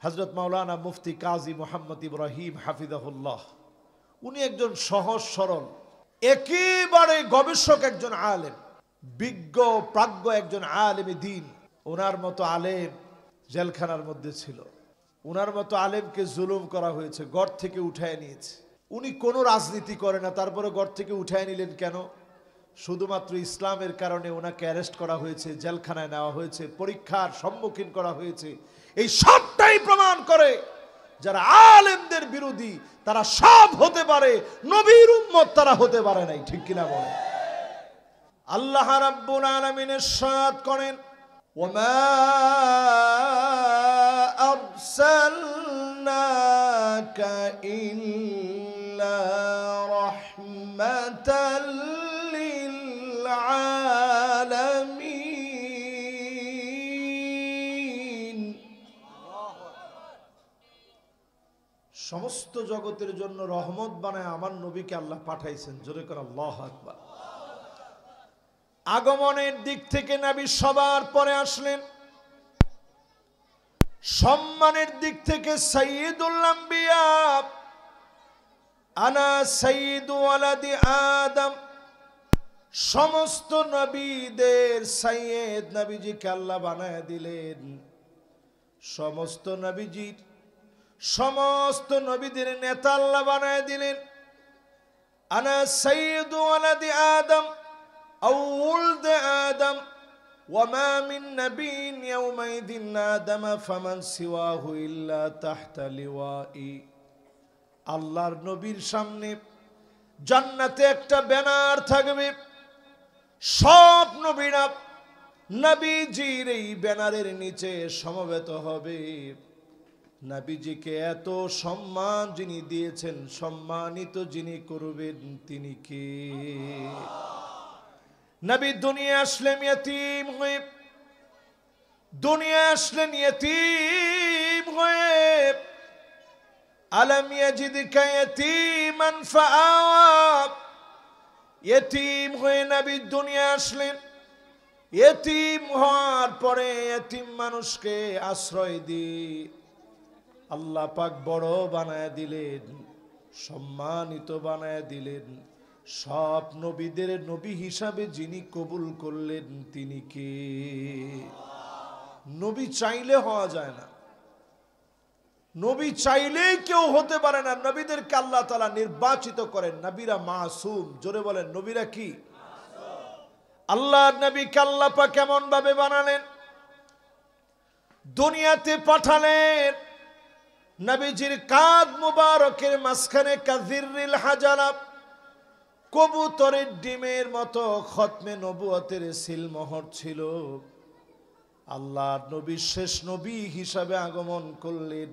হযরত মাওলানা মুফতি কাজী মোহাম্মদ ইব্রাহিম হাফিজাহুল্লাহ, উনি একজন সহজ সরল একেবারে গবেষক একজন আলেম, বিজ্ঞ প্রাজ্ঞ একজন আলেমে দ্বীন। ওনার মতো আলেম জেলখানার মধ্যে ছিল, ওনার মতো আলেমকে জুলুম করা হয়েছে, ঘর থেকে উঠায় নিয়েছে। উনি কোনো রাজনীতি করে না, তারপরে ঘর থেকে উঠায় নিলেন কেন? শুধুমাত্র ইসলামের কারণে ওনাকে অ্যারেস্ট করা হয়েছে, জেলখানায় নেওয়া হয়েছে, পরীক্ষার সম্মুখীন করা হয়েছে। এই সবটাই প্রমাণ করে যারা আলেমদের বিরোধী তারা সব হতে পারে, নবীর উম্মত তারা হতে পারে নাই। ঠিক কিনা বলে? আল্লাহ রাব্বুল আলামিন ইরশাদ করেন, ওয়ামা আরসালনাকা ইল্লা রাহমাতাল লিল আলামিন। সমস্ত জগতের জন্য রহমত বানায় আমার নবীকে আল্লাহ পাঠাইছেন। জোরে করে আল্লাহু আকবার। আগমনের দিক থেকে নবী সবার পরে আসলেন, সম্মানের দিক থেকে সাইয়্যিদুল আম্বিয়া, আনা সাইয়্যিদু ওয়ালাদি আদম, সমস্ত নবীদের সাইয়্যিদ নবীজিকে আল্লাহ বানায় দিলেন। সমস্ত নবীজির সমস্ত নবীদের নেতা আল্লাহ বানায় দিলেন। আনা সাইয়্যিদু ওয়ালাদি আদম আও ওয়ালদ আদম ওয়ামা মিন নাবিয়্যিন ইয়াওমাইযিন আদম ফামান সিওয়াহু ইল্লা তাহতা লিওয়াই। আল্লাহর নবীর সামনে জান্নাতে একটা ব্যানার থাকবে, সব নবীরা নবীজির এই ব্যানারের নিচে সমবেত হবে। নবীজিকে এত সম্মান যিনি দিয়েছেন, সম্মানিত যিনি করবেন তিনি কে? নবী দুনিয়া আসলেন ইয়তীম হয়ে, দুনিয়া আসলেন ইয়তীম হয়ে। আলম ইয়াজিদকা ইয়তীমান ফাআওয়া, ইয়তীম হয়ে নবী দুনিয়া আসলেন। ইয়তীম হওয়ার পরে ইয়তীম মানুষকে আশ্রয় দিয়ে আল্লাহ পাক বড় বানায় দিলেন, সম্মানিত বানায় দিলেন। সব নবীদের নবী হিসাবে যিনি কবুল করলেন তিনি কে? নবী চাইলে হওয়া যায় না, নবী চাইলেই কেউ হতে পারে না। নবীদেরকে আল্লাহ তাআলা নির্বাচিত করেন। নবীরা মাসুম। জোরে বলেন, নবীরা কি? আল্লাহর নবীকে আল্লাহ পাক কেমন ভাবে বানালেন, দুনিয়াতে পাঠালেন। নবীজির কাঁধ মুবারকের মাঝখানে কাযিররিল হাজারা, কবুতরের ডিমের মতো খতমে নবুয়তের সিলমোহর ছিল। আল্লাহর নবী শেষ নবী হিসাবে আগমন করলেন।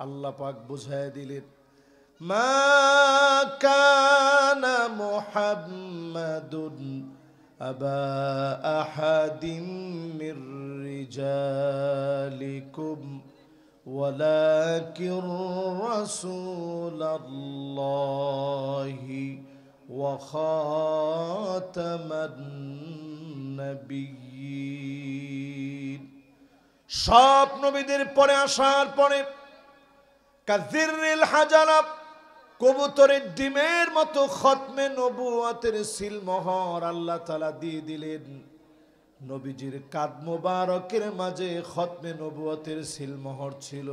আল্লাহ পাক বুঝায় দিলেন, মা কানা মুহাম্মাদুন আবা আহাদিম মির রিজালিকুম ওয়ালাকির রাসূলুল্লাহি ওয়া খাতামান নাবিয়্যিন। সব নবীদের পরে আসার পরে কাযিররিল হাজারা, কবুতরের ডিমের মতো খতমে নবুয়তের সিলমোহর আল্লাহ তাআলা দিয়ে দিলেন। নবীজির কাঁধ মোবারকের মাঝে খতমে নবুয়তের সিলমোহর ছিল।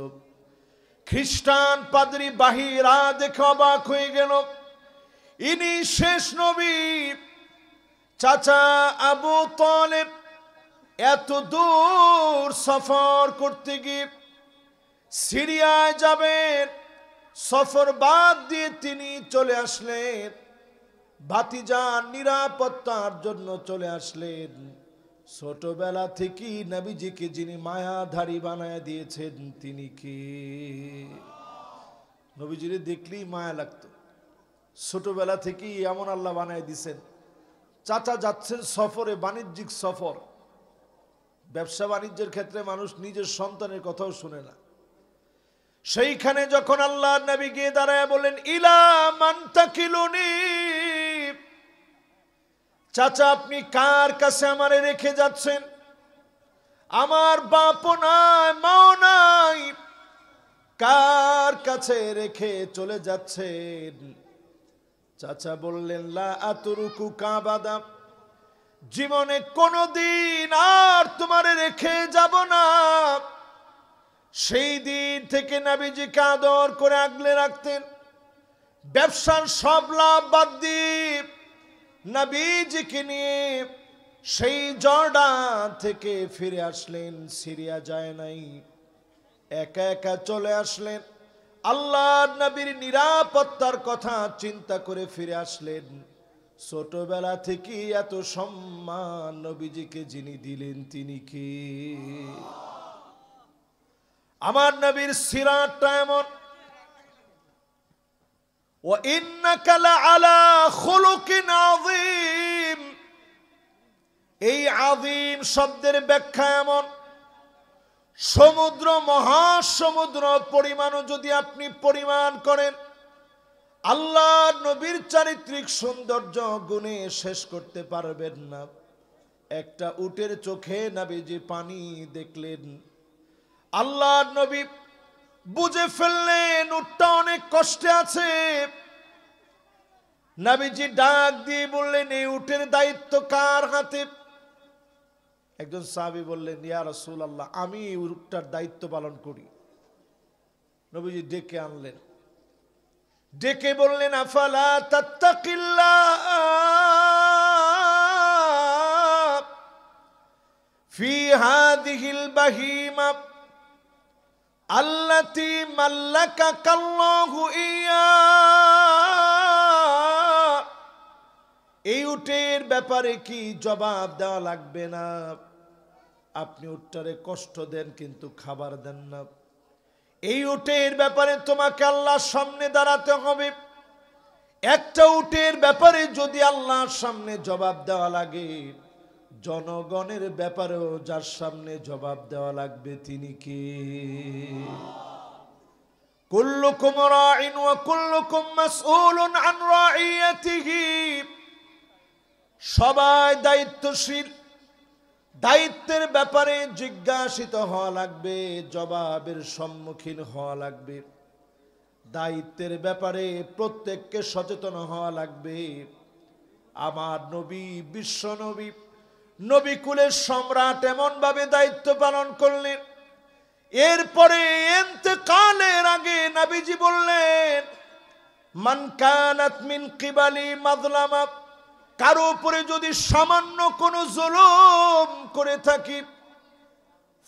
খ্রিস্টান পাদ্রী বাহিরা দেখে অবাক হয়ে গেল, ইনি শেষ নবী। চাচা আবু তালেব এত দূর সফর করতে গিয়ে সিরিয়ায় যাবেন, সফর বাদ দিয়ে তিনি চলে আসলেন। ভাতিজার নিরাপত্তার জন্য চলে আসলেন। ছোটবেলা থেকেই নবীজিকে যিনি মায়াধারী বানায় দিয়েছেন তিনি কে? নবীজিরে দেখলেই মায়া লাগতো। ছোটবেলা থেকেই এমন আল্লাহ বানায় দিয়েছেন। চাচা যাচ্ছেন সফরে, বাণিজ্যিক সফর, ব্যবসা বাণিজ্যের ক্ষেত্রে মানুষ নিজের সন্তানের কথাও শুনে না। সেইখানে যখন আল্লাহর নবী গিয়ে দাঁড়ায় বলেন, ইলা মান তাকিলুনি, চাচা আপনি কার কাছে আমারে রেখে যাচ্ছেন? আমার বাপও নাই, মাও নাই, কার কাছে রেখে চলে যাচ্ছেন? চাচা বললেন, লা আতরুকু কাবাদা, জীবনে কোনোদিন আর তোমারে রেখে যাব না। সেই দিন থেকে নবীজিকে আদর করে আগলে রাখতেন। ব্যবসার সব লাভ বাদ দিয়ে নবীজিকে নিয়ে সেই জর্ডান থেকে ফিরে আসলেন, সিরিয়া যায় নাই, একা একা চলে আসলেন। আল্লাহর নবীর নিরাপত্তার কথা চিন্তা করে ফিরে আসলেন। ছোটবেলা থেকে এত সম্মান নবীজিকে যিনি দিলেন তিনি কি? আমার নবীর সিরাতটা এমন। ওয়া ইন্নাকা লাআলা খুলুকিন আযীম, এই আযীম শব্দের ব্যাখ্যা এমন, সমুদ্র মহাসমুদ্র পরিমাণও যদি আপনি পরিমাণ করেন, আল্লাহ নবীর চারিত্রিক সৌন্দর্য গুণে শেষ করতে পারবেন না। একটা উটের চোখে নবীজি পানি দেখলেন, আল্লাহ নবী বুঝে ফেললেন উটটা অনেক কষ্টে আছে। নবীজি ডাক দিয়ে বললেন, এই উটের দায়িত্ব কার হাতে? একজন সাহাবী বললেন, ইয়া রাসূলুল্লাহ, আমি এই উটটার দায়িত্ব পালন করি। নবীজি ডেকে আনলেন, ডেকে বললেন, আফালা তাত্তাকিল্লাহ ফি হাযিহিল বাহিমা আল্লাতী মাল্লাকাকাল্লাহু ইয়া, এই উটের ব্যাপারে কি জবাব দেওয়া লাগবে না? আপনি উটটারে কষ্ট দেন কিন্তু খাবার দেন না। এই উটের ব্যাপারে তোমাকে আল্লাহর সামনে দাঁড়াতে হবে। একটা উটের ব্যাপারে যদি আল্লাহর সামনে জবাব দেওয়া লাগে, জনগণের ব্যাপারেও যার সামনে জবাব দেওয়া লাগবে তিনি কে? কুল্লুকুম রাইন ওয়া কুল্লুকুম মাসউলুন আন রাইয়াতিহি, সবাই দায়িত্বশীল, দায়িত্বের ব্যাপারে জিজ্ঞাসিত হওয়া লাগবে, জবাবের সম্মুখীন হওয়া লাগবে। দায়িত্বের ব্যাপারে প্রত্যেককে সচেতন হওয়া লাগবে। আমার নবী, বিশ্ব নবী, নবী কুলের সম্রাট এমন ভাবে দায়িত্ব পালন করলেন। এরপরে ইন্তেকালের আগে নবীজি বললেন, মান কানাত মিন কিবালি মাযলামা, কারো উপরে যদি সামান্য কোনো জুলুম করে থাকি,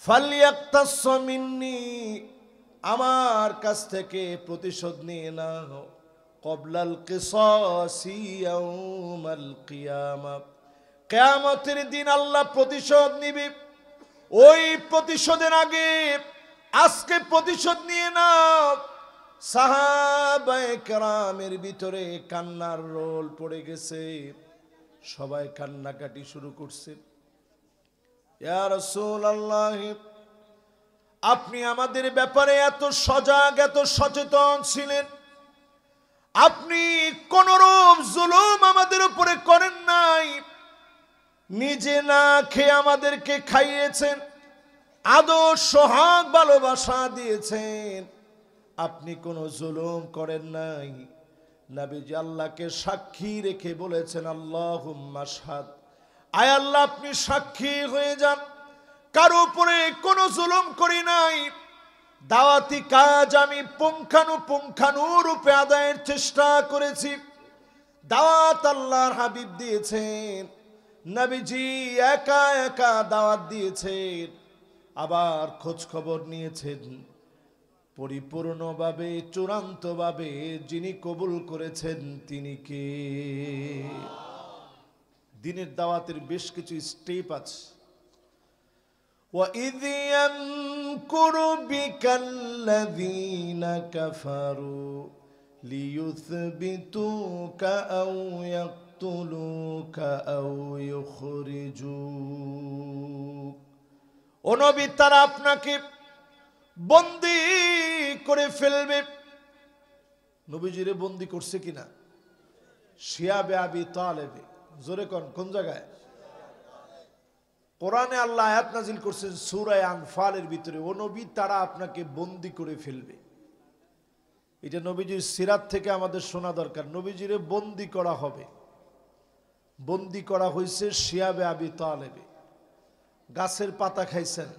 ফালিয়াক্তাস মিন্নি, আমার কাছ থেকে প্রতিশোধ নিয়ে নাও, ক্বাবলাল কিসাসি ইয়াউমাল কিয়ামা, কিয়ামতের দিন আল্লাহ প্রতিশোধ নিবে। ওই প্রতিশোধের আগে আজকে প্রতিশোধ নিয়ে নাও। সাহাবায়ে কেরামের ভিতরে কান্নার রোল পড়ে গেছে, সবাই কান্নাকাটি শুরু করছে। ইয়া রাসূলুল্লাহ, আপনি আমাদের ব্যাপারে এত সজাগ, এত সচেতন ছিলেন, আপনি কোনরূপ জুলুম আমাদের উপরে করেন নাই, নিজে না খেয়ে আমাদেরকে খাইয়েছেন, আদর সোহাগ ভালোবাসা দিয়েছেন, আপনি কোনো জুলুম করেন নাই। নবীজি আল্লাহকে সাক্ষী রেখে বলেছেন, আল্লাহুম্মা শাহাদ, আয় আল্লাহ আপনি সাক্ষী হয়ে যান, কারো উপরে কোনো জুলুম করি নাই। দাওয়াতি কাজ আমি পুঙ্খানুপুঙ্খানুরূপে আদায়ের চেষ্টা করেছি। দাওয়াত আল্লাহর হাবিব দিয়েছেন, নবীজি একা একা দাওয়াত দিয়েছেন, আবার খোঁজ খবর নিয়েছেন। পরিপূর্ণভাবে, চূড়ান্তভাবে যিনি কবুল করেছেন তিনি কে? দ্বীনের দাওয়াতের বেশ কিছু স্টেপ আছে। وَإِذْ يَمْكُرُ بِكَ الَّذِينَ كَفَرُوا لِيُثْبِتُوكَ أَوْ يَقْتُلُوكَ أَوْ يُخْرِجُوكَ। ও নবী, তারা আপনাকে বন্দী করে ফেলবে। নবীজিরে বন্দী করছে কিনা? শিয়াবে আবি তালেবে, জোরে কোন জায়গায়? কোরআনে আল্লাহ আয়াত নাজিল করছেন সূরা আনফালের ভিতরে, ও নবী তারা আপনাকে বন্দী করে ফেলবে। এটা নবীজির সিরাত থেকে আমাদের শোনা দরকার। নবীজিরে বন্দি করা হবে, বন্দি করা হয়েছে শিয়াবে আবি তালেবে। গাছের পাতা খাইছেন,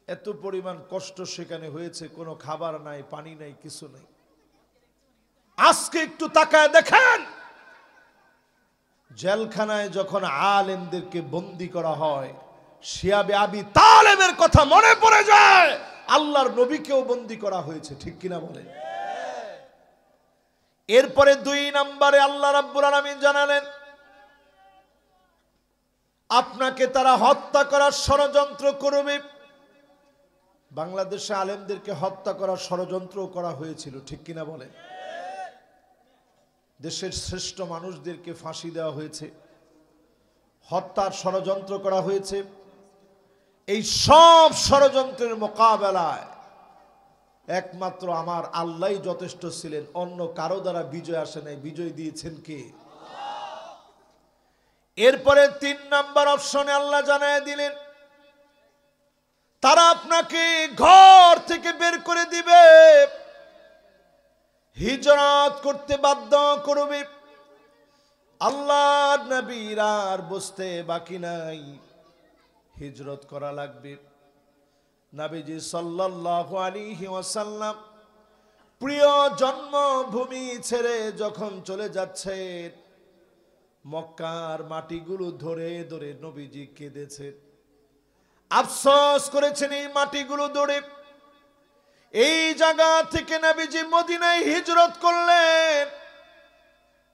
এত পরিমাণ কষ্ট সেখানে হয়েছে, কোনো খাবার নাই, পানি নাই, কিছু নাই। আজকে একটু তাকায় দেখেন, জেলখানায় যখন আলেমদেরকে বন্দি করা হয়, শিয়াবে আবি তালেবের কথা মনে পড়ে যায়। আল্লাহর নবীকেও বন্দি করা হয়েছে, ঠিক কিনা বলেন? এরপরে 2 নম্বরে আল্লাহ রাব্বুল আলামিন জানালেন, আপনাকে তারা হত্যা করার ষড়যন্ত্র করবে। বাংলাদেশে আলেমদেরকে হত্যা করার ষড়যন্ত্র করা হয়েছিল, ঠিক কিনা বলেন? দেশের শ্রেষ্ঠ মানুষদেরকে ফাঁসি দেওয়া হয়েছে, হত্যার ষড়যন্ত্র করা হয়েছে। এই সব ষড়যন্ত্রের মোকাবেলায় একমাত্র আমার আল্লাহই যথেষ্ট ছিলেন, অন্য কারো দ্বারা বিজয় আসে নাই। বিজয় দিয়েছেন কে? এরপরে 3 নম্বর অপশনে আল্লাহ জানায় দিলেন, তারা আপনাকে ঘর থেকে বের করে দিবে, হিজরত করতে বাধ্য করবে। আল্লাহর নবীর আর বসতে বাকি নাই, হিজরত করা লাগবে। নবীজি সাল্লাল্লাহু আলাইহি ওয়াসাল্লাম প্রিয় জন্মভূমি ছেড়ে যখন চলে যাচ্ছেন, মক্কার মাটিগুলো ধরে ধরে নবীজি কেঁদেছেন, আফসোস করেছেন এই মাটিগুলো ধরে। এই জায়গা থেকে নবীজি মদিনায় হিজরত করলেন।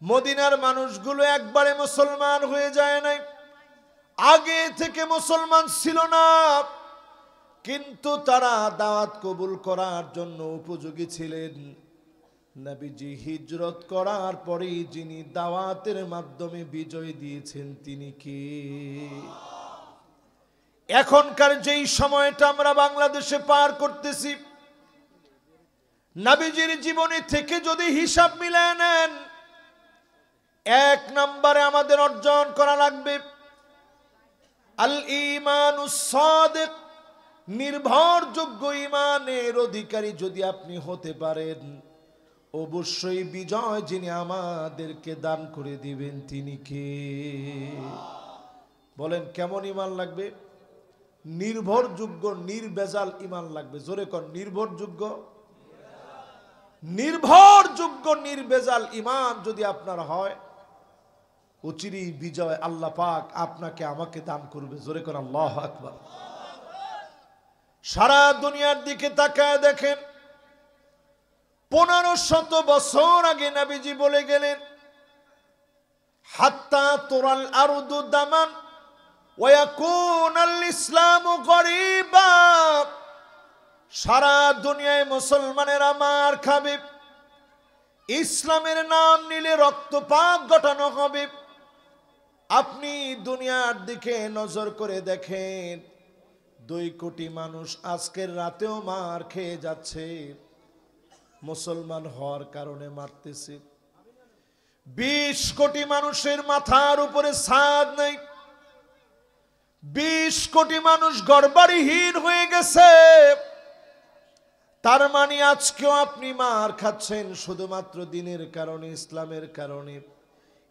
মদিনার মানুষগুলো একবারে মুসলমান হয়ে যায় নাই, আগে থেকে মুসলমান ছিল না, কিন্তু তারা দাওয়াত কবুল করার জন্য উপযোগী ছিলেন। নবীজি হিজরত করার পরে যিনি দাওয়াতের মাধ্যমে বিজয় দিয়েছেন তিনি কে? এখনকার যেই সময়টা আমরা বাংলাদেশে পার করতেছি, নবীজির জীবনী থেকে যদি হিসাব মিলায় নেন, 1 নম্বরে আমাদের অর্জন করা লাগবে আল ঈমানুস সাদিক, নির্ভরযোগ্য ঈমানের অধিকারী যদি আপনি হতে পারেন, অবশ্যই বিজয় যিনি আমাদেরকে দান করে দিবেন তিনি কে? বলেন কেমন ঈমান লাগবে? নির্ভরযোগ্য, নির্ভেজাল ঈমান লাগবে। জোরে কোন, নির্ভরযোগ্য, নির্ভরযোগ্য নির্ভেজাল ঈমান যদি আপনার হয়, অচিরেই বিজয় আল্লাহ পাক আপনাকে আমাকে দান করবে। জোরে কোন আল্লাহু আকবার। সারা দুনিয়ার দিকে তাকায় দেখেন, 1500 বছর আগে নবীজি বলে গেলেন, হাত্তা তুরাল আরদু দামান ওয়া ইয়াকুনাল ইসলামু গরিবা। সারা দুনিয়ায় মুসলমানেরা মার খাবে, ইসলামের নাম নিলে রক্তপাত ঘটানো হবে। আপনি দুনিয়ার দিকে নজর করে দেখেন, 2 কোটি মানুষ আজকের রাতেও মার খেয়ে যাচ্ছে, মুসলমান হওয়ার কারণে মারতেছে। 20 কোটি মানুষের মাথার উপরে ছাদ নাই, 20 কোটি মানুষ ঘরবাড়িহীন হয়ে গেছে। তার মানে আজকেও আপনি মার খাচ্ছেন শুধুমাত্র দিনের কারণে, ইসলামের কারণে।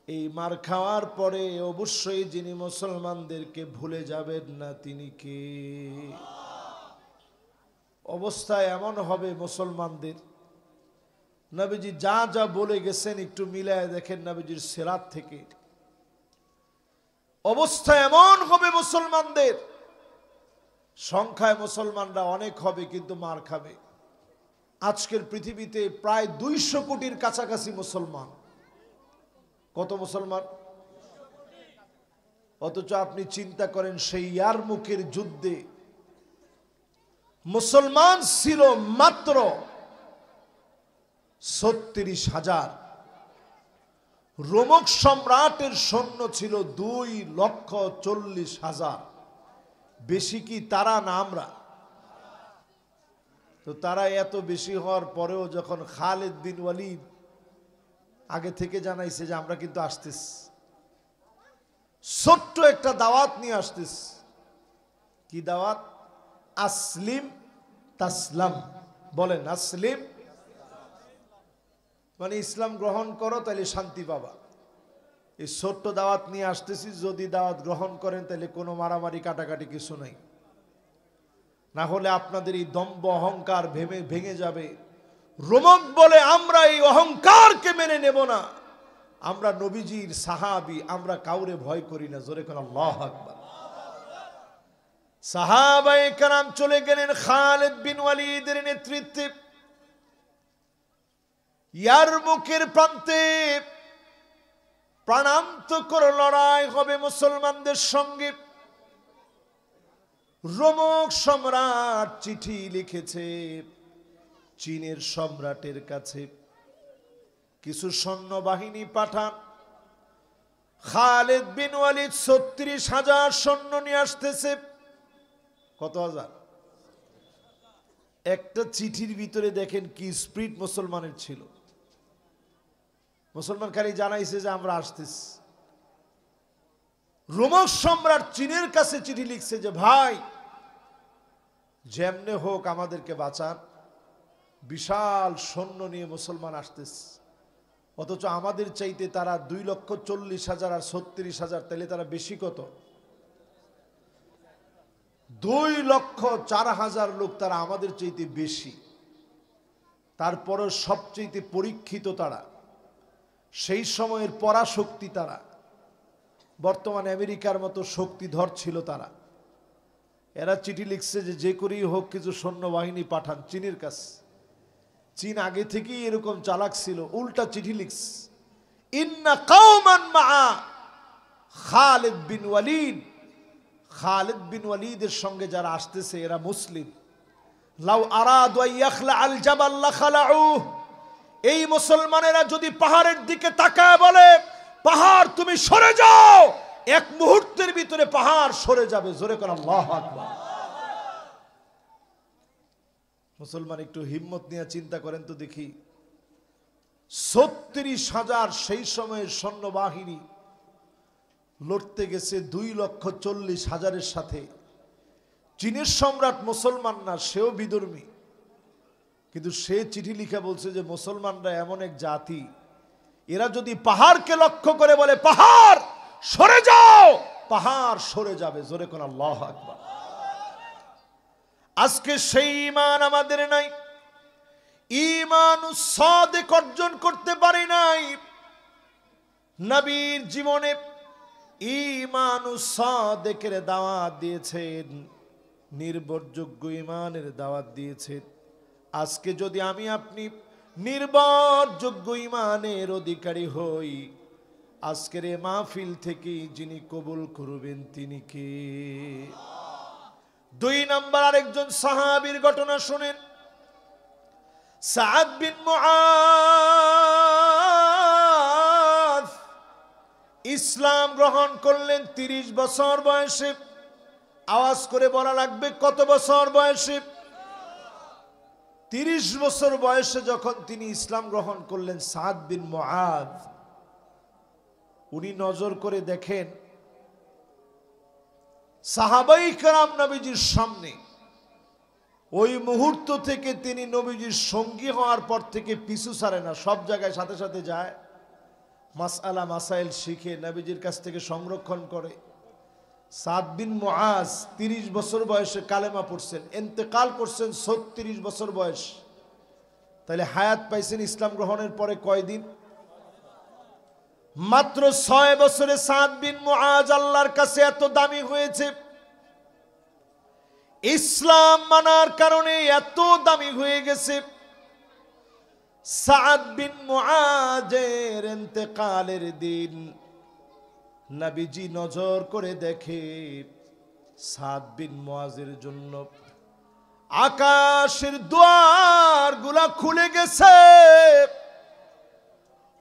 এই মার খাওয়ার পরে অবশ্যই যিনি মুসলমানদেরকে ভুলে যাবেন না তিনি কে? অবস্থা এমন হবে মুসলমানদের, নবীজি যা যা বলে গেছেন একটু মিলায় দেখেন নবীজির সিরাত থেকে, অবস্থা এমন হবে মুসলমানদের। সংখ্যায় মুসলমানরা অনেক হবে কিন্তু মার খাবে। আজকের পৃথিবীতে প্রায় 200 কোটির কাছাকাছি মুসলমান। কত মুসলমান? অথচ আপনি চিন্তা করেন, সেই ইয়ারমুকের যুদ্ধে মুসলমান ছিল মাত্র 36,000, রোমক সম্রাটের সৈন্য ছিল 2,40,000। বেশি কি তারা না আমরা? তো তারা এত বেশি হওয়ার পরেও যখন খালিদ বিন ওয়ালিদ আগে থেকে জানাইছে যে আমরা কিন্তু আসতেছি, ছোট্ট একটা দাওয়াত নিয়ে আসতেছি। কি দাওয়াত? আসলিম তাসলাম, বলেন আসলিম মানে ইসলাম গ্রহণ করো তাহলে শান্তি পাবা। এই ছোট্ট দাওয়াত নিয়ে আসতেছি, যদি দাওয়াত গ্রহণ করেন তাহলে কোনো মারামারি কাটাকাটি কিছু নাই, না হলে আপনাদের এই দম্ভ অহংকার ভেঙে যাবে। রোমক বলে আমরা এই অহংকারকে মেনে নেব না, আমরা নবীজির সাহাবী, আমরা কাউরে ভয় করি না। জোরে কোন আল্লাহু আকবার। সাহাবায়ে কেরাম চলে গেলেন খালিদ বিন ওয়ালিদের নেতৃত্বে ইয়ারমুকের প্রান্তে। প্রাণান্তকর লড়াই হবে মুসলমানদের সঙ্গে। রোমক সম্রাট চিঠি লিখেছে চীনের সম্রাটের কাছে, কিছু সৈন্যবাহিনী পাঠান। খালিদ বিন ওয়ালিদ ৩৬,০০০ সৈন্য নিয়ে আসতেছে। কত হাজার? একটা চিঠির ভিতরে দেখেন কি স্পিরিট মুসলমানের ছিল। মুসলমান খালি জানাইছে যে আমরা আসতেছি। রোমক সম্রাট চীনের কাছে চিঠি লিখছে যে ভাই যেমনে হোক আমাদেরকে বাঁচান, বিশাল সৈন্য নিয়ে মুসলমান আসতেছে। অথচ আমাদের চাইতে তারা 2,40,000 আর 36,000, তাহলে তারা বেশি কত? 2,04,000 লোক তারা আমাদের চাইতে বেশি। তারপরে সবচেয়ে পরীক্ষিত তারা, সেই সময়ের পরাশক্তি তারা, বর্তমান আমেরিকার মতো শক্তিধর ছিল তারা। এরা চিঠি লিখছে যে যে করেই হোক কিছু সৈন্যবাহিনী পাঠান চীনের কাছে। চীন আগে থেকেই এরকম চালাক ছিল, উল্টা চিঠি লিখছে ইন্না কওমান মা খালিদ বিন ওয়ালিদ। খালিদ বিন ওয়ালিদের সঙ্গে যারা আসতেছে এরা মুসলিম। লাউ আরাদু আইয়াখলা আল জাবাল লাখালাউ। এই মুসলমানেরা যদি পাহাড়ের দিকে তাকায় বলে পাহাড় তুমি সরে যাও, এক মুহূর্তের ভিতরে পাহাড় সরে যাবে। জোরে করে আল্লাহু আকবার। মুসলমান একটু হিম্মত নিয়ে চিন্তা করেন তো দেখি, ৩৬,০০০ সেই সময়ের সৈন্যবাহিনী লড়তে গেছে 2,40,000-এর সাথে। চীনের সম্রাট মুসলমান না, সেও বিধর্মী, কিন্তু সে চিঠি লিখে বলছে যে মুসলমানরা এমন এক জাতি, এরা যদি পাহাড়কে লক্ষ্য করে বলে পাহাড় সরে যাও, পাহাড় সরে যাবে। জোরে কোন আল্লাহু আকবার। আজকে সেই ঈমান আমাদের নাই, ঈমানুস সাদিক অর্জন করতে পারি নাই। নবীর জীবনে ঈমানুস সাদিকের দাওয়াত দিয়েছেন, নির্ভরযোগ্য ঈমানের দাওয়াত দিয়েছেন। আজকে যদি আমি আপনি নির্ভরযোগ্য ঈমানের অধিকারী হই, আজকের এই মাহফিল থেকে যিনি কবুল করবেন তিনি কে? 2 নম্বর আরেকজন সাহাবীর ঘটনা শুনেন। সাদ বিন মুআয ইসলাম গ্রহণ করলেন 30 বছর বয়সে। আওয়াজ করে বলা লাগবে কত বছর বয়সে? 30 বছর বয়সে যখন তিনি ইসলাম গ্রহণ করলেন সাদ বিন মুআয, উনি নজর করে দেখেন সাহাবায়ে কেরাম নবীজির সামনে। ওই মুহূর্ত থেকে তিনি নবীজির সঙ্গী হওয়ার পর থেকে পিছু ছাড়ে না, সব জায়গায় সাথে সাথে যায়, মাসআলা মাসাইল শিখে নবীজির কাছ থেকে সংরক্ষণ করে। সাদ বিন মুআয 30 বছর বয়সে কালেমা পড়ছেন, ইন্তেকাল করছেন 36 বছর বয়স। তাহলে হায়াত পাইছেন ইসলাম গ্রহণের পরে কয়দিন? মাত্র 6 বছরে সাদ বিন মুআয আল্লাহর কাছে এত দামি হয়েছে, ইসলাম মানার কারণে এত দামি হয়ে গেছে। সাদ বিন মুআযের ইন্তেকালের দিন নবীজি নজর করে দেখে সাদ বিন মুআযের জন্য আকাশের দুয়ারগুলা খুলে গেছে।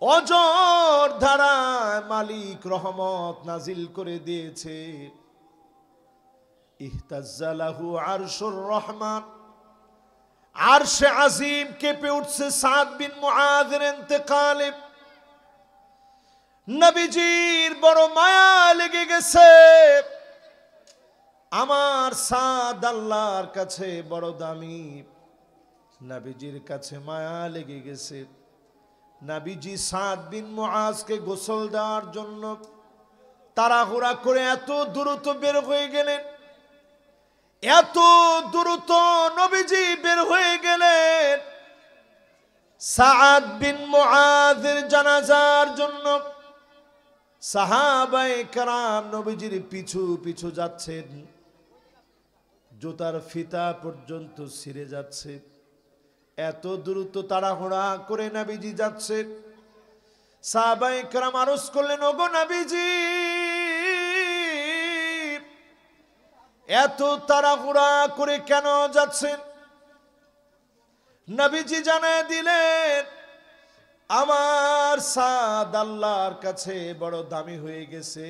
অজর ধারায় মালিক রহমত নাজিল করে দিয়েছে। ইহতাজ্জালাহু আরশুর রহমান, আরশে আজিম কেঁপে উঠছে সাদ বিন মুআযের ইন্তেকালে। নবীজির বড় মায়া লেগে গেছে, আমার সাদ আল্লাহর কাছে বড় দামি। নবীজির কাছে মায়া লেগে গেছে। নবীজি সাদ বিন মুআজকে গোসল দেওয়ার জন্য তাড়াহুড়া করে এত দ্রুত বের হয়ে গেলেন। এত দ্রুত নবীজি বের হয়ে গেলেন সাদ বিন মুআজের জানাজার জন্য। সাহাবায়ে কেরাম নবীজির পিছু পিছু যাচ্ছেন, জুতার ফিতা পর্যন্ত ছিঁড়ে যাচ্ছে। এত দ্রুত তাড়াহুড়া করে নবীজি যাচ্ছে। সাহাবায়ে কেরাম আরজ করলেন, ওগো নবীজি, এত তাড়াহুড়া করে কেন যাচ্ছেন? নবীজি জানায় দিলেন, আমার সাদ আল্লাহর কাছে বড় দামি হয়ে গেছে।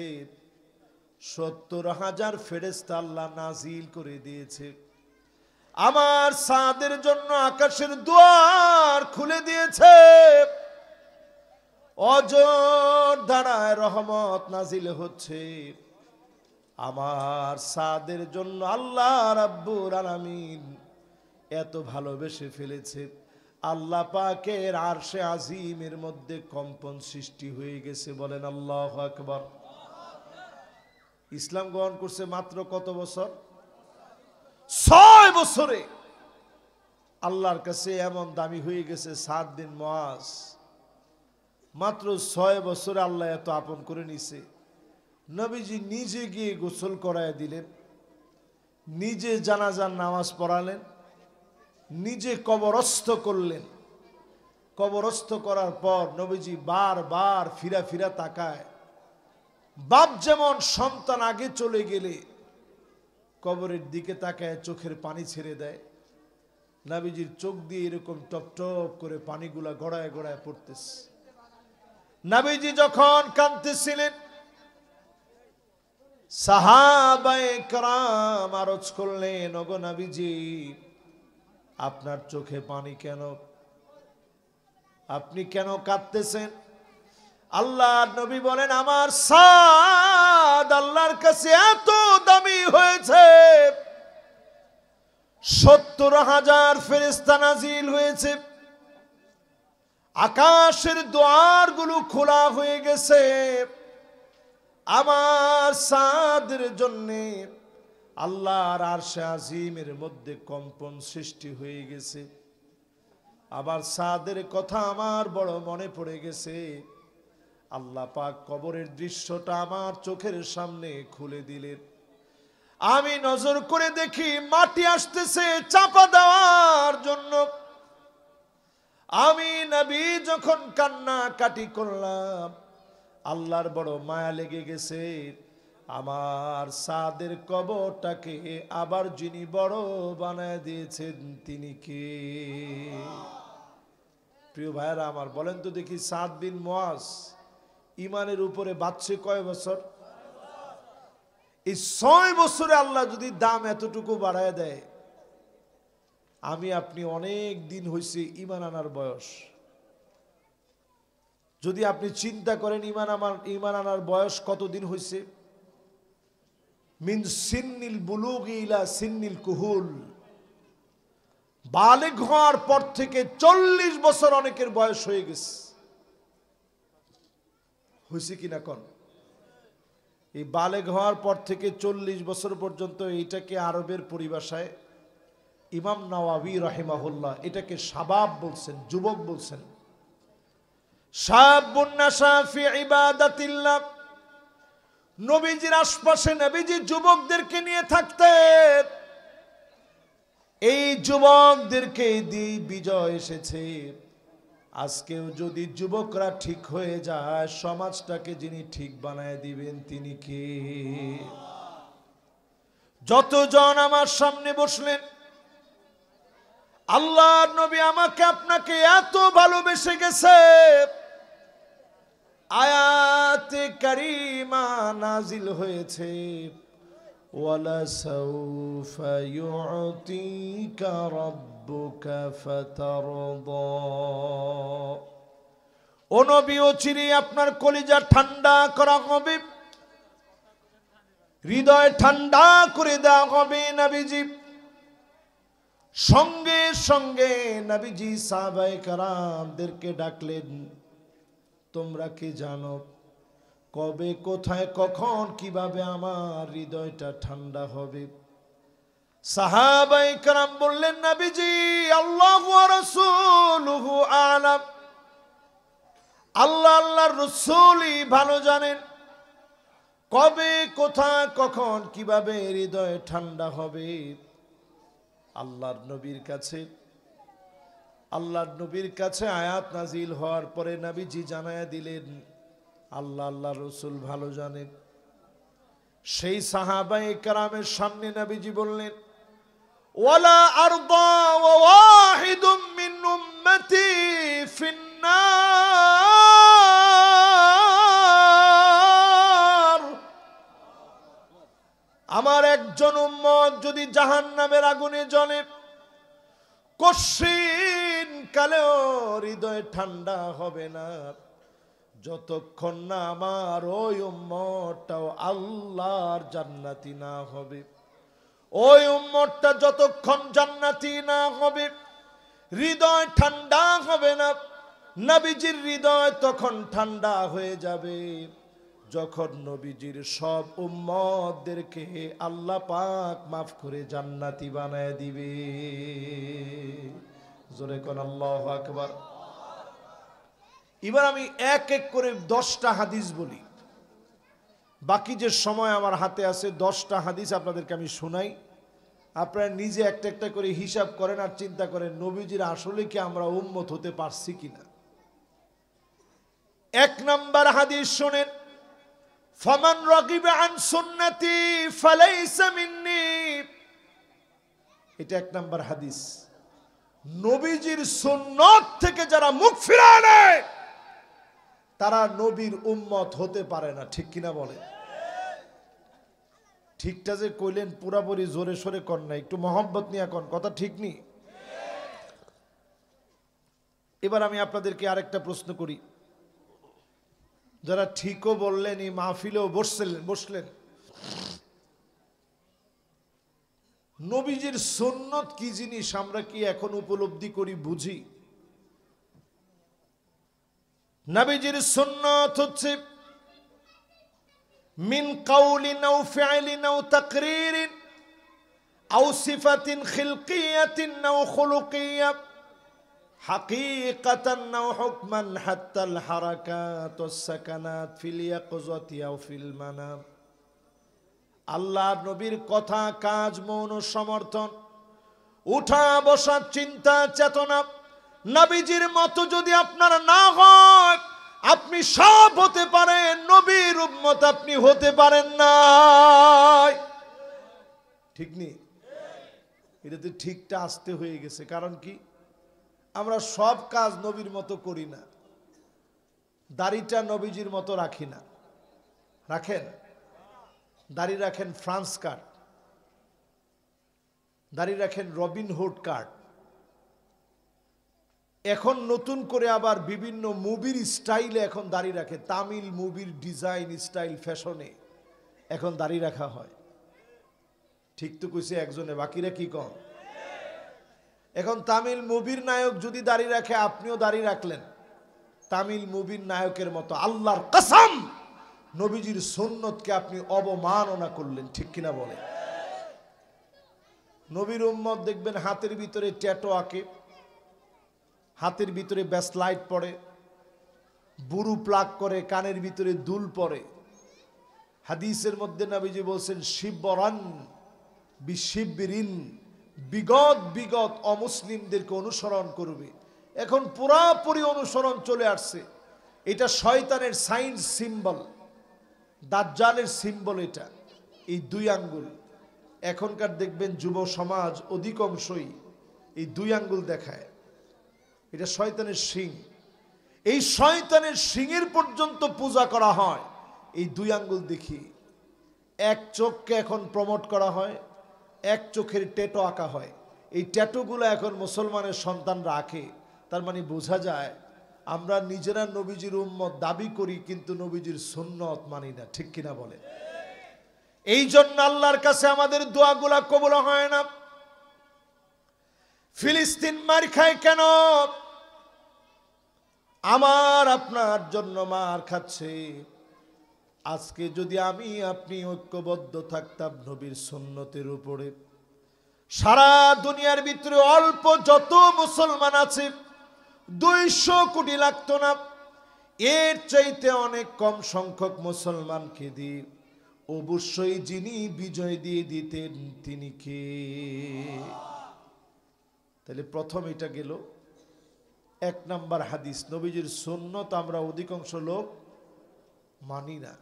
70,000 ফেরেশতা আল্লাহ নাজিল করে দিয়েছে। আমার সাদের জন্য আকাশের দুয়ার খুলে দিয়েছে। অজর ধারায় রহমত নাজিল হচ্ছে। আমার সাদের জন্য আল্লাহ রাব্বুল আলামিন এত ভালোবেসে ফেলেছে, আল্লাহ পাকের আরশে আজিমের মধ্যে কম্পন সৃষ্টি হয়ে গেছে। বলেন আল্লাহু আকবার। ইসলাম গ্রহণ করছে মাত্র কত বছর? 6 বছরে আল্লাহর কাছে এমন দামি হয়ে গেছে সাদ বিন মুআজ। মাত্র 6 বছরে আল্লাহ এত আপন করে নিছে। নবীজি নিজে গিয়ে গোসল করায় দিলেন, নিজে জানাজার নামাজ পড়ালেন, নিজে কবরস্থ করলেন। কবরস্থ করার পর নবীজি বারবার ফিরা ফিরা তাকায়। বাপ যেমন সন্তান আগে চলে গেলে কবরের দিকে তাকায় চোখের পানি ছেড়ে দেয়, নবীজির চোখ দিয়ে এরকম টপ টপ করে পানিগুলা গড়ায় গড়ায় পড়তেছে। নবীজি যখন কাঁদতেছিলেন, সাহাবায়ে কেরাম আরজ করলেন, ওগো নবীজি, আপনার চোখে পানি কেন? আপনি কেন কাঁদতেছেন? আল্লাহর নবী বলেন, আমার সাদ আল্লাহর কাছে এত দামি হয়েছে, 70,000 ফেরেশতা নাজিল হয়েছে। আকাশের দুয়ারগুলো খোলা হয়ে গেছে। আমার সাদের জন্যে আল্লাহর আরশে আজিমের মধ্যে কম্পন সৃষ্টি হয়ে গেছে। আবার সাদের কথা আমার বড় মনে পড়ে গেছে। আল্লাহ পাক কবরের দৃশ্যটা আমার চোখের সামনে খুলে দিলেন। আমি নজর করে দেখি মাটি আসতেছে চাপা দেওয়ার জন্য। আমি নবী যখন কান্নাকাটি করলাম, আল্লাহর বড় মায়া লেগে গেছে। আমার সাদের কবরটাকে আবার যিনি বড় বানায় দিয়েছেন তিনি কে? প্রিয় ভাইরা আমার, বলেন তো দেখি, সাদ বিন মুআজ ইমানের উপরে বাঁচছে কয় বছর? এই 6 বছরে আল্লাহ যদি দাম এতটুকু বাড়ায় দেয়, আমি আপনি অনেক দিন হয়েছে ইমান আনার বয়স। যদি আপনি চিন্তা করেন ইমান আনার বয়স কতদিন হয়েছে? মিন সিন্নিল বুলুগি ইলা সিন্নিল কুহুল, বালেগ হওয়ার পর থেকে 40 বছর অনেকের বয়স হয়ে গেছে। হয়েছে কিনা কোন? এই বালেগ হওয়ার পর থেকে 40 বছর পর্যন্ত, এইটাকে আরবের পরিভাষায় ইমাম নাওয়াবী রাহিমাহুল্লাহ এটাকে শাবাব বলছেন, যুবক বলছেন। শাবুন নাশা ফি ইবাদাতিল্লাহ। নবীজির আশপাশে নবীজি যুবকদেরকে নিয়ে থাকতেন। এই যুবকদেরকে দিয়ে বিজয় এসেছে। আজকেও যদি যুবকরা ঠিক হয়ে যায়, সমাজটাকে যিনি ঠিক বানায় দিবেন তিনি কে? যতজন আমার সামনে বসলেন, আল্লাহর নবী আমাকে আপনাকে এত ভালোবেসে গেছে, আয়াতে কারিমা নাজিল হয়েছে, ওয়ালা সাউফা ইউতিকা রাব্বুকা ফাতারদা। ও নবী, চিরি আপনার কলিজা ঠান্ডা করা হবে, হৃদয় ঠান্ডা করে দেওয়া হবে। নবীজি সঙ্গে সঙ্গে নবীজি সাহাবায়ে কেরামদেরকে ডাকলেন, তোমরা কি জানো কবে, কোথায়, কখন, কিভাবে আমার হৃদয়টা ঠান্ডা হবে? সাহাবায়ে কেরাম বললেন, নবীজি আল্লাহু ওয়া রাসূলুহু আ'লাম, আল্লাহ আল্লাহর রাসূলই ভালো জানেন কবে, কোথায়, কখন, কিভাবে হৃদয় ঠান্ডা হবে। আল্লাহর নবীর কাছে আয়াত নাজিল হওয়ার পরে নবীজি জানায়া দিলেন, আল্লাহ আল্লাহর রাসূল ভালো জানেন। সেই সাহাবায়ে কেরামের সামনে নবীজি বললেন, ওয়ালা আরদা ওয়া ওয়াহিদুম মিন উম্মতি ফিন্নার, আমার একজন উম্মত যদি জাহান্নামের আগুনে জ্বলে, কশিন কালেও হৃদয় ঠান্ডা হবে না যতক্ষণ না আমার ওই উম্মতটাও আল্লাহর জান্নাতি না হবে। ওই উম্মতটা যতক্ষণ জান্নাতি না হবে হৃদয় ঠান্ডা হবে না। নবীজির হৃদয় তখন ঠান্ডা হয়ে যাবে যখন নবীজির সব উম্মতদেরকে আল্লাহ পাক মাফ করে জান্নাতি বানায় দিবে। জোরে কোন আল্লাহু আকবার। এবার আমি এক এক করে 10টা হাদিস বলি, বাকি যে সময় আমার হাতে আছে 10টা হাদিস আপনাদেরকে আমি শোনাই, আপনারা নিজে একটা একটা করে হিসাব করেন আর চিন্তা করেন নবীজির আসলে কি আমরা উম্মত হতে পারছি কিনা। 1 নাম্বার হাদিস শুনেন, ফামান রাগিবা আন সুন্নতি ফালাইসা মিন্নি। এটা 1 নাম্বার হাদিস। নবীজির সুন্নাত থেকে যারা মুখ ফিরায় নেয় তারা নবীর উম্মত হতে পারে না, ঠিক কিনা বলে? ঠিকটা যে কইলেন পুরাপুরি জোরে সোরে কর না, একটু মহব্বত নিয়ে কন, কথা ঠিক নি? এবার আমি আপনাদেরকে আরেকটা প্রশ্ন করি, যারা ঠিকও বললেন এই মাহফিলেও বসলেন, নবীজির সুন্নত কি জিনিস আমরা কি এখন উপলব্ধি করি, বুঝি? নবীজির সুন্নত হচ্ছে মিন কাউলিন আও ফি'লিন আও তাকরীরিন আও সিফাতিন খিলকিয়াতিন আও খুলুকিয়া হাকীকাতান আও হুকমান হাত্তাল হারাকাত ওয়াস সাকানাত ফিল ইয়াকযাতি আও ফিল মানাম। আল্লাহর নবীর কথা, কাজ, মৌন সমর্থন, উঠা বসা, চিন্তা, চেতনা নবীজির মতো যদি আপনার না হয়, আপনি সব হতে পারেন, নবীর উম্মত আপনি হতে পারেন না। ঠিক নেই? এটাতে ঠিকটা আসতে হয়ে গেছে। কারণ কি, আমরা সব কাজ নবীর মতো করি না। দাড়িটা নবীজির মতো রাখি না। রাখেন? দাড়ি রাখেন ফ্রান্স কাট, দাড়ি রাখেন রবিনহুড কাট। এখন নতুন করে আবার বিভিন্ন মুভির স্টাইলে এখন দাড়ি রাখে, তামিল মুভির ডিজাইন স্টাইল ফ্যাশনে এখন দাড়ি রাখা হয়। ঠিক তো কইছে একজনে, বাকিরা কি কন? এখন তামিল মুভির নায়ক যদি দাড়ি রাখে, আপনিও দাড়ি রাখলেন তামিল মুভির নায়কের মতো। আল্লাহর কসম, নবীজির সুন্নতকে আপনি অবমাননা করলেন, ঠিক কিনা বলে? নবীর উম্মত দেখবেন হাতের ভিতরে ট্যাটু আঁকে, হাতের ভিতরে ব্যাসলাইট পরে, বুরু প্লাগ করে, কানের ভিতরে দুল পরে। হাদিসের মধ্যে নবীজি বলছেন শিবরান বিশিবরিন, বিগত অমুসলিমদেরকে অনুসরণ করবে। এখন পুরাপুরি অনুসরণ চলে আসছে। এটা শয়তানের সাইন সিম্বল, দাজ্জালের সিম্বল এটা, এই 2 আঙ্গুল। এখনকার দেখবেন যুব সমাজ অধিকাংশই এই 2 আঙ্গুল দেখায়, এটা শয়তানের শিং। এই শয়তানের শিংয়ের পর্যন্ত পূজা করা হয় এই 2 আঙ্গুল দেখি। 1 চোখকে এখন প্রমোট করা হয়, 1 চোখের ট্যাটু আঁকা হয়। এই ট্যাটুগুলো এখন মুসলমানের সন্তানরা আঁকে। তার মানে বোঝা যায় আমরা নিজেরা নবীজির উম্মত দাবি করি, কিন্তু নবীজির সুন্নত মানি না, ঠিক কিনা বলে? এই জন্য আল্লাহর কাছে আমাদের দোয়াগুলা কবুল হয় না। ফিলিস্তিন মার খায় কেন? আমার আপনার জন্য মার খাচ্ছে। আজকে যদি আমি আপনি ঐক্যবদ্ধ থাকতাম নবীর সুন্নতের উপরে, সারা দুনিয়ার ভিতরে অল্প যত মুসলমান আছে 200 কোটি লাগতো না, এর চাইতে অনেক কম সংখ্যক মুসলমানকে দিয়ে অবশ্যই যিনি বিজয় দিয়ে দিতেন তিনি কে? তাহলে প্রথম এটা গেল 1 নাম্বার হাদিস, নবীজির সুন্নত আমরা অধিকাংশ লোক মানি না।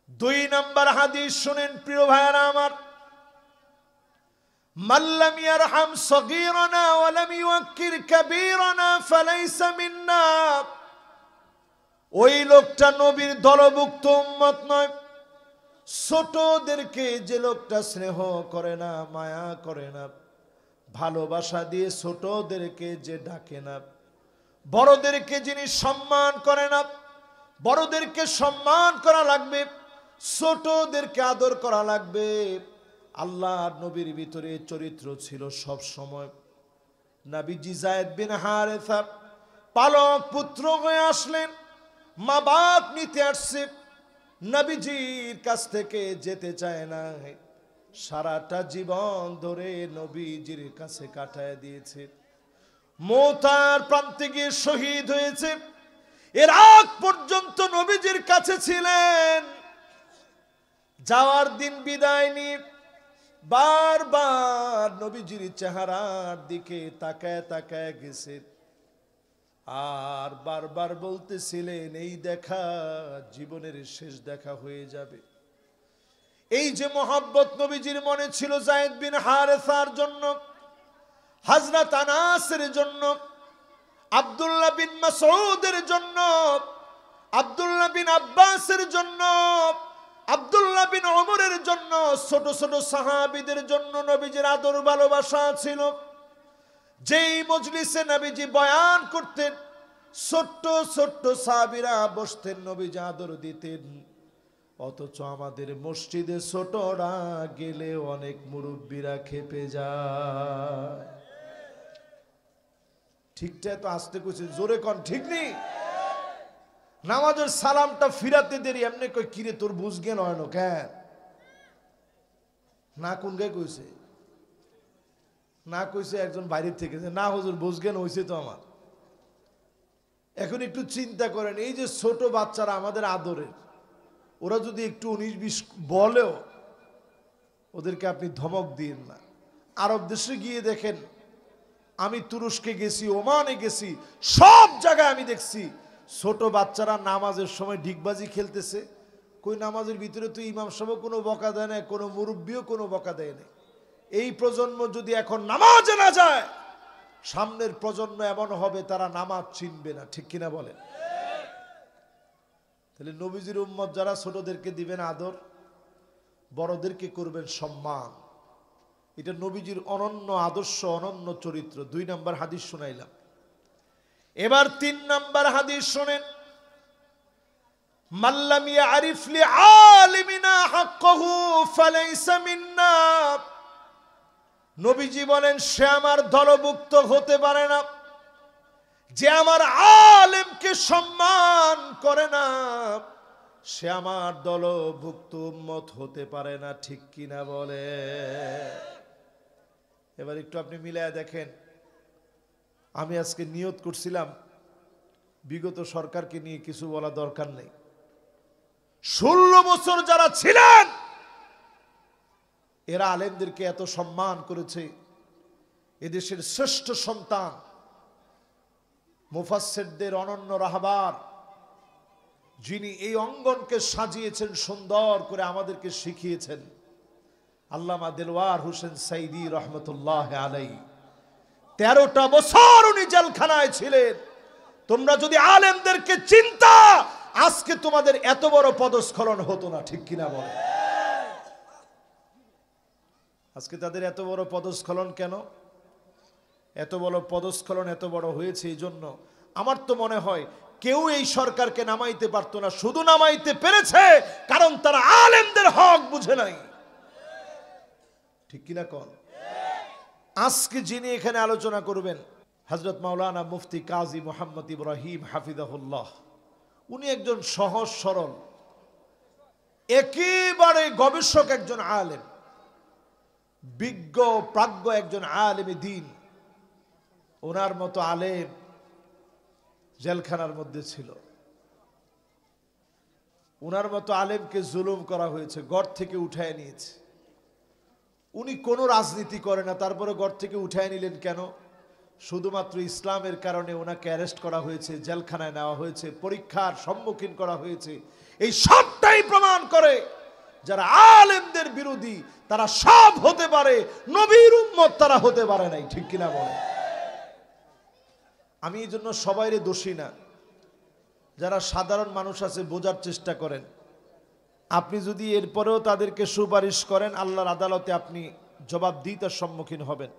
2 নাম্বার হাদিস শুনেন প্রিয় ভাইরা আমার, মাল্লাম ইয়ারহাম সগীরানা ওয়া লাম ইউক্কির কাবীরানা ফালাইসা মিন্না। ওই লোকটা নবীর দলভুক্ত উম্মত নয়। ছোটদেরকে যে লোকটা স্নেহ করে না, মায়া করে না, ভালোবাসা দিয়ে ছোটদেরকে যে ডাকে না, বড়দেরকে যিনি সম্মান করে না, বড়দেরকে সম্মান করা লাগবে, ছোটদেরকে আদর করা লাগবে। আল্লাহর নবীর ভিতরে চরিত্র ছিল সব সময়। নবীজি যায়েদ বিন হারেসা পালক পুত্র হয়ে আসলেন, মা বাপ নিতে আসছে, নবীজির কাছ থেকে যেতে চায় না, সারাটা জীবন ধরে নবীজির কাছে কাটায় দিয়েছে। মওতার প্রান্তে গিয়ে শহীদ হয়েছে, এর আগ পর্যন্ত নবীজির কাছে ছিলেন। যাওয়ার দিন বিদায় নিয়ে বারবার নবীজির চেহারার দিকে তাকায় তাকায় গেছে, আর বারবার বলতেছিলেন এই দেখা জীবনের শেষ দেখা হয়ে যাবে। এই যে মোহাব্বত নবীজির মনে ছিল যায়েদ বিন হারেসার জন্য, হযরত আনাসের জন্য, আব্দুল্লাহ বিন মাসউদের জন্য, আব্দুল্লাহ বিন আব্বাসের জন্য, আব্দুল্লাহ বিন ওমরের জন্য, ছোট ছোট সাহাবীদের জন্য নবীজির আদর ভালোবাসা ছিল। যেই মজলিসে নবীজি বয়ান করতেন, ছোট্ট ছোট্ট সাহাবীরা বসতেন, নবীজি আদর দিতেন। অথচ আমাদের মসজিদে ছোটরা গেলে অনেক মুরব্বীরা খেপে যায়। ঠিকটা তো আসতে কইছে, জোরে কন ঠিক নেই? নামাজের সালামটা ফিরাতে দেরি, এমনি কই কিরে তোর বুঝজ্ঞান হয় না কেন? না কোন গায়ে কইছে? না কইছে একজন বাইরের থেকে, না হুজুর বুঝজ্ঞান হইছে তো আমার। এখন একটু চিন্তা করেন, এই যে ছোট বাচ্চারা আমাদের আদরের, ওরা যদি একটু 19-20 বলেও ওদেরকে আপনি ধমক দিন না। আরব দেশে গিয়ে দেখেন, আমি তুরস্কে গেছি, ওমানে গেছি, সব জায়গায় আমি দেখছি ছোট বাচ্চারা নামাজের সময় ডিগবাজি খেলতেছে। কই নামাজের ভিতরে তো ইমাম সাহেব কোনো বকা দেয় না, কোনো মুরব্বিও কোনো বকা দেয় না। এই প্রজন্ম যদি এখন নামাজে না যায়, সামনের প্রজন্ম এমন হবে তারা নামাজ চিনবে না, ঠিক কিনা বলেন? তাহলে নবীজির উম্মত যারা ছোটদেরকে দিবেন আদর, বড়দেরকে করবেন সম্মান, এটা নবীজির অনন্য আদর্শ, অনন্য চরিত্র। 2 নাম্বার হাদিস শোনাইলাম। এবার 3 নাম্বার হাদিস শোনেন, মাল্লাম ইয়ারিফ লিআলিমিনা হাক্কাহু ফালাইসা মিন্না। নবীজি বলেন সে আমার দলভুক্ত হতে পারে না। যে আমার আলেমকে সম্মান করে না সে আমার দলভুক্ত উম্মত হতে পারে না, ঠিক কিনা বলে? এবার একটু আপনি মিলায়া দেখেন। আমি আজকে নিয়ত করছিলাম বিগত সরকারকে নিয়ে কিছু বলা দরকার নেই। 16 বছর যারা ছিলেন এরা আলেমদেরকে এত সম্মান করেছে। এদেশের শ্রেষ্ঠ সন্তান মুফাসসিরদের অনন্য রাহবার, যিনি এই অঙ্গনকে সাজিয়েছেন সুন্দর করে, আমাদেরকে শিখিয়েছেন, আল্লামা দেলওয়ার হোসেন সাইদি রহমতুল্লাহ আলাইহি। 13টা বছর উনি জেলখানায় ছিলেন। তোমরা যদি আলেমদেরকে চিন্তা, আজকে তোমাদের এত বড় পদস্খলন হতো না, ঠিক কিনা বলে? আজকে তাদের এত বড় পদস্খলন কেন? এত বড় পদস্খলন এত বড় হয়েছে এই জন্য, আমার তো মনে হয় কেউ এই সরকারকে নামাইতে পারতো না। শুধু নামাইতে পেরেছে কারণ তারা আলেমদের হক বুঝে নাই, ঠিক কিনা কন? আজকে যিনি এখানে আলোচনা করবেন হযরত মাওলানা মুফতি কাজী মুহাম্মদ ইব্রাহিম হাফিজাহুল্লাহ, উনি একজন সহজ সরল একেবারে গবেষক একজন আলেম, বিজ্ঞ প্রাজ্ঞ একজন আলেম দ্বীন। ওনার মতো আলেম জেলখানার মধ্যে ছিল। ওনার মতো আলেমকে জুলুম করা হয়েছে, ঘর থেকে উঠায় নিয়েছে। উনি কোনো রাজনীতি করে না, তারপরে ঘর থেকে উঠায় নিলেন কেন? শুধুমাত্র ইসলামের কারণে ওনাকে অ্যারেস্ট করা হয়েছে, জেলখানায় নেওয়া হয়েছে, পরীক্ষার সম্মুখীন করা হয়েছে। এই সবটাই প্রমাণ করে যারা আলেমদের বিরোধী তারা সব হতে পারে, নবীর উম্মত তারা হতে পারে নাই। ঠিক কিনা বলে? আমি এই জন্য সবাইরে দোষী না, যারা সাধারণ মানুষ আছে বোঝার চেষ্টা করেন। আপনি যদি এরপরেও তাদেরকে সুপারিশ করেন, আল্লাহর আদালতে আপনি জবাবদিহিতার সম্মুখীন হবেন।